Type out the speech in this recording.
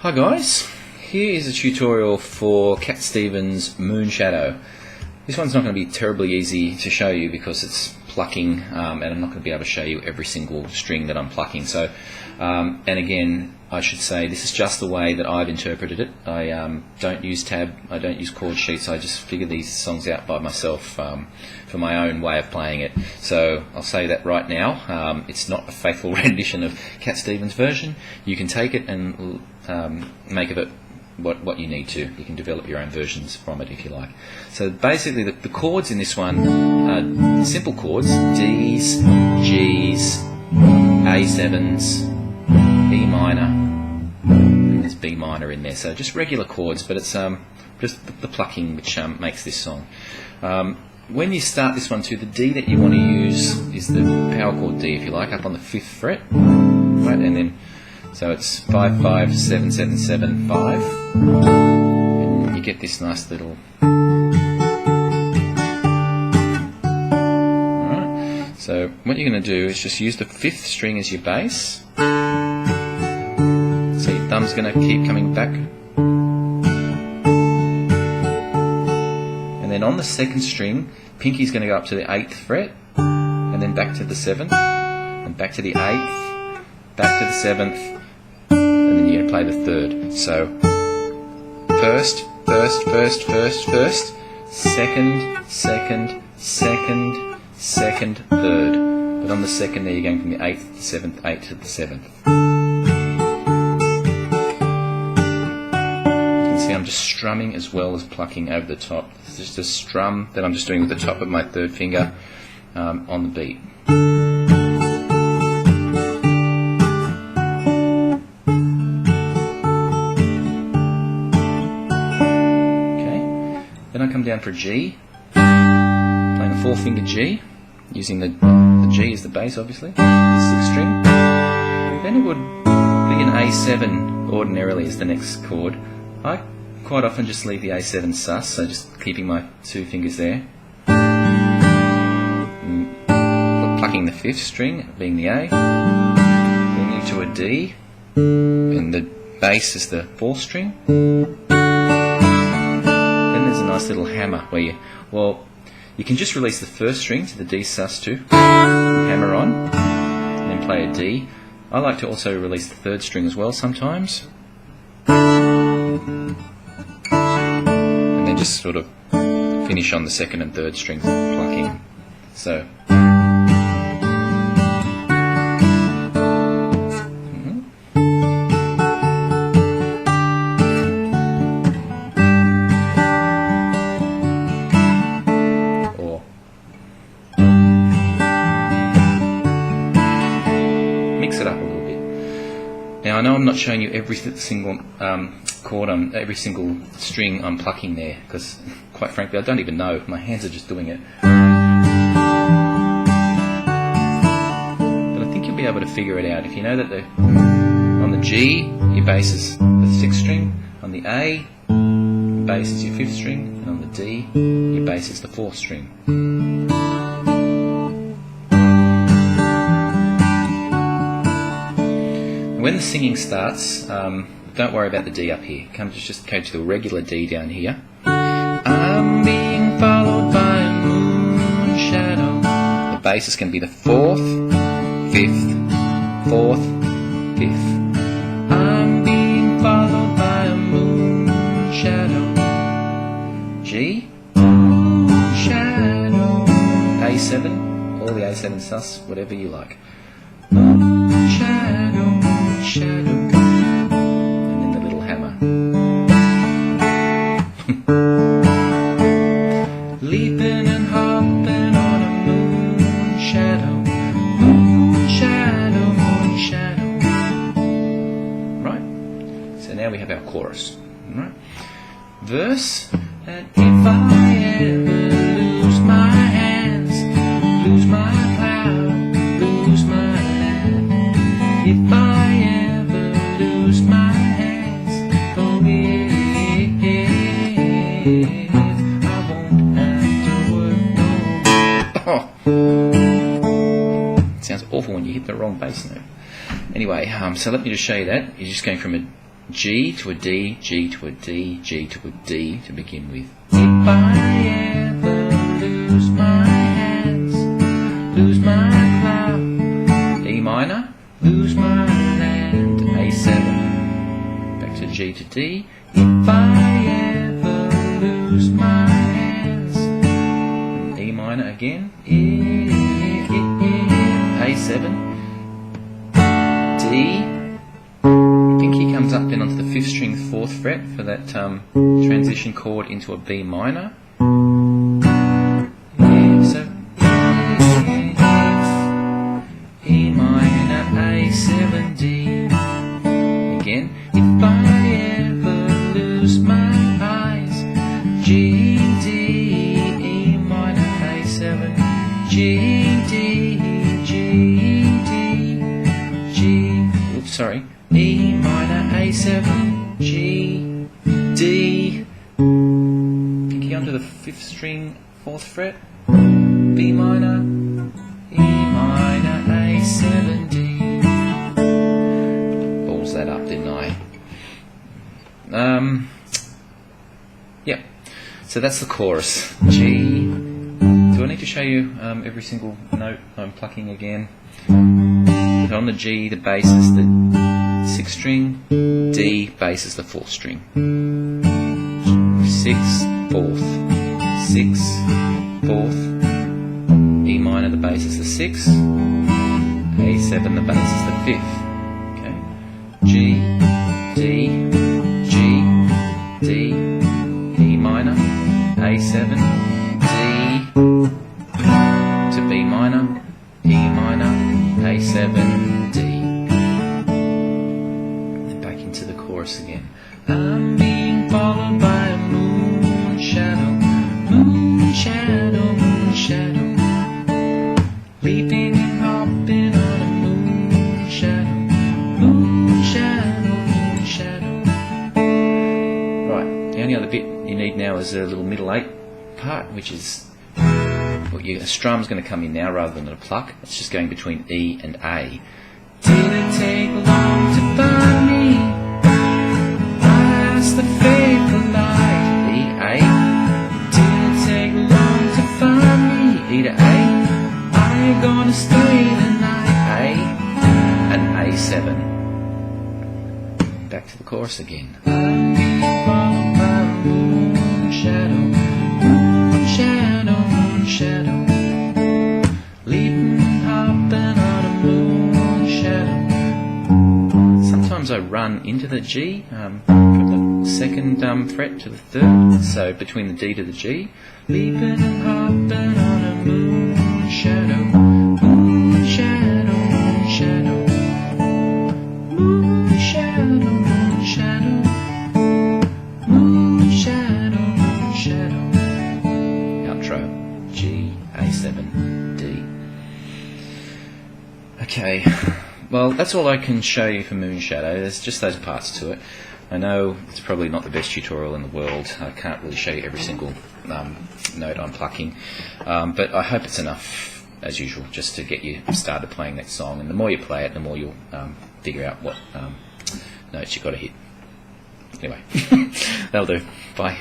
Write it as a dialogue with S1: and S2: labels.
S1: Hi guys, here is a tutorial for Cat Stevens' Moonshadow. This one's not going to be terribly easy to show you because it's plucking and I'm not going to be able to show you every single string that I'm plucking. So, and again, I should say this is just the way that I've interpreted it. I don't use tab, I don't use chord sheets, I just figure these songs out by myself for my own way of playing it. So I'll say that right now, it's not a faithful rendition of Cat Stevens' version. You can take it and make of it what you need to. You can develop your own versions from it if you like. So basically the chords in this one are simple chords: D's, G's, A7s, E minor, and there's B minor in there. So just regular chords, but it's just the plucking which makes this song. When you start this one too, the D that you want to use is the power chord D, if you like, up on the 5th fret, right? And then so it's 5, 5, 7, 7, 7, 5, and you get this nice little. Alright, so what you're going to do is just use the 5th string as your bass. So your thumb's going to keep coming back, and then on the 2nd string, pinky's going to go up to the 8th fret, and then back to the 7th, and back to the 8th, back to the 7th. And then you're going to play the 3rd. So first, first, first, first, first, second, second, second, second, 3rd. But on the 2nd there you're going from the 8th to the 7th, 8th to the 7th. You can see I'm just strumming as well as plucking over the top. It's just a strum that I'm just doing with the top of my 3rd finger on the beat. Then I come down for a G, playing a 4-finger G, using the G as the bass, obviously, the 6th string. Then it would be an A7 ordinarily as the next chord. I quite often just leave the A7 sus, so just keeping my 2 fingers there. Plucking the 5th string, being the A, then into a D, and the bass is the 4th string. Nice little hammer where you can just release the 1st string to the D sus2, hammer on, and then play a D. I like to also release the 3rd string as well sometimes, and then just sort of finish on the 2nd and 3rd strings plucking. So. Mix it up a little bit. Now I know I'm not showing you every single chord on every single string I'm plucking there, because quite frankly I don't even know. My hands are just doing it. But I think you'll be able to figure it out if you know that on the G your bass is the 6th string, on the A your bass is your 5th string, and on the D your bass is the 4th string. When the singing starts, don't worry about the D up here. Just go to the regular D down here. I'm being followed by a moonshadow. The bass is going to be the 4th, 5th, 4th, 5th. I'm being followed by a moonshadow. G, moonshadow. A7, all the A7 sus, whatever you like. Moonshadow. Shadow, and then the little hammer. Leaping and hopping on a moonshadow, moonshadow, moonshadow. Right? So now we have our chorus. Right? Verse. And if I ever lose my hands, lose my cloud, lose my land, if I lose my hands, oh yeah, I won't have to work no. Sounds awful when you hit the wrong bass note. Anyway, so let me just show you that. You're just going from a G to a D, G to a D, G to a D to begin with. If I ever lose my hands, lose my clout, E minor, lose my land, A7, back to G to D. If I ever lose my hands, E minor again, A7, D. Pinky comes up then onto the 5th string 4th fret for that transition chord into a B minor. Yeah, so E minor, A7, D. Again, if I ever lose my eyes, G, D, E minor, A7, G, D, G, D, G, oops, sorry, E minor, A7, G, D, pinky onto the 5th string 4th fret, B minor, E minor, A7, D. Balls that up, didn't I? Yep. So that's the chorus. G. Do I need to show you every single note I'm plucking again? So on the G, the bass is the 6th string, D, bass is the 4th string. 6, 4th, 6, 4th, E minor, the bass is the 6th, A7, the bass is the 5th. Okay, G, D, G, D, E minor, A7, D, to B minor, E minor, A7, D. Then back into the chorus again. I'm being followed by a moonshadow, moonshadow, moonshadow, leaping and hopping on a moonshadow, moonshadow, moonshadow. Right, the only other bit you need now is a little middle 8 part, which is a strum's going to come in now rather than a pluck. It's just going between E and A. Did it take long to find me? I asked the faithful light. E, A. Did it take long to find me? E to A. I ain't gonna stay tonight. A and A7. Back to the chorus again. I'm being followed by a moonshadow, moonshadow, moonshadow, leaping and hopping on a moonshadow. Sometimes I run into the G from the 2nd fret to the 3rd, so between the D to the G. Leaping and hopping on a moonshadow, moonshadow, moonshadow, moonshadow, moonshadow, moonshadow, moonshadow. Outro. G, A7, D. Okay, well that's all I can show you for Moonshadow. There's just those parts to it. I know it's probably not the best tutorial in the world. I can't really show you every single note I'm plucking, but I hope it's enough, as usual, just to get you started playing that song. And the more you play it, the more you'll figure out what notes you've got to hit. Anyway, that'll do. Bye.